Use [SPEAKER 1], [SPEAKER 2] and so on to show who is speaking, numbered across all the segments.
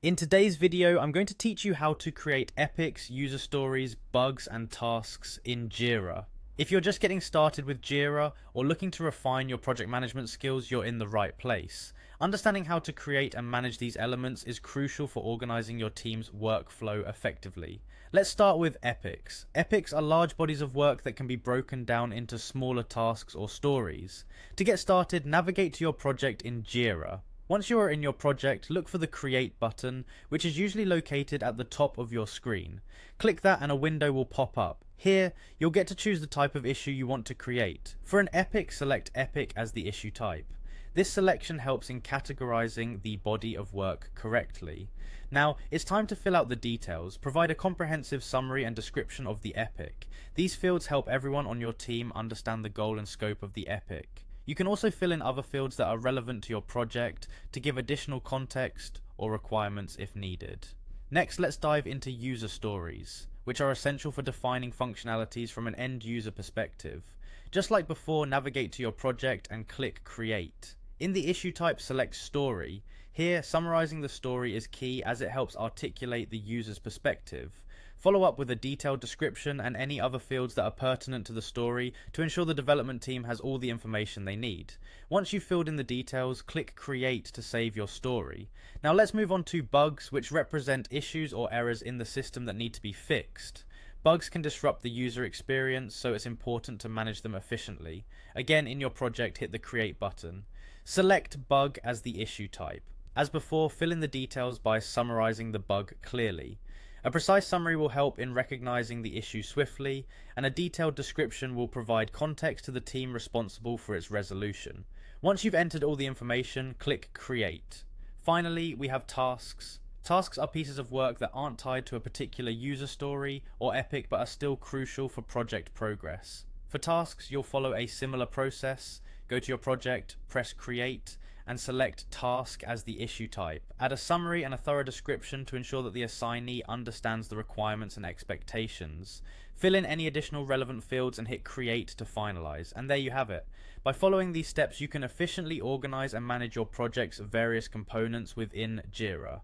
[SPEAKER 1] In today's video, I'm going to teach you how to create epics, user stories, bugs, and tasks in Jira. If you're just getting started with Jira or looking to refine your project management skills, you're in the right place. Understanding how to create and manage these elements is crucial for organizing your team's workflow effectively. Let's start with epics. Epics are large bodies of work that can be broken down into smaller tasks or stories. To get started, navigate to your project in Jira. Once you are in your project, look for the Create button, which is usually located at the top of your screen. Click that and a window will pop up. Here, you'll get to choose the type of issue you want to create. For an epic, select Epic as the issue type. This selection helps in categorizing the body of work correctly. Now, it's time to fill out the details. Provide a comprehensive summary and description of the epic. These fields help everyone on your team understand the goal and scope of the epic. You can also fill in other fields that are relevant to your project to give additional context or requirements if needed. Next, let's dive into user stories, which are essential for defining functionalities from an end user perspective. Just like before, navigate to your project and click Create. In the issue type, select Story. Here, summarizing the story is key as it helps articulate the user's perspective. Follow up with a detailed description and any other fields that are pertinent to the story to ensure the development team has all the information they need. Once you've filled in the details, click Create to save your story. Now let's move on to bugs, which represent issues or errors in the system that need to be fixed. Bugs can disrupt the user experience, so it's important to manage them efficiently. Again, in your project, hit the Create button. Select Bug as the issue type. As before, fill in the details by summarizing the bug clearly. A precise summary will help in recognizing the issue swiftly, and a detailed description will provide context to the team responsible for its resolution. Once you've entered all the information, click Create. Finally, we have tasks. Tasks are pieces of work that aren't tied to a particular user story or epic but are still crucial for project progress. For tasks, you'll follow a similar process. Go to your project, press Create, and select Task as the issue type. Add a summary and a thorough description to ensure that the assignee understands the requirements and expectations. Fill in any additional relevant fields and hit Create to finalize. And there you have it. By following these steps, you can efficiently organize and manage your project's various components within Jira.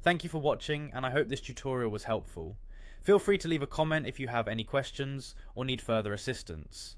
[SPEAKER 1] Thank you for watching, and I hope this tutorial was helpful. Feel free to leave a comment if you have any questions or need further assistance.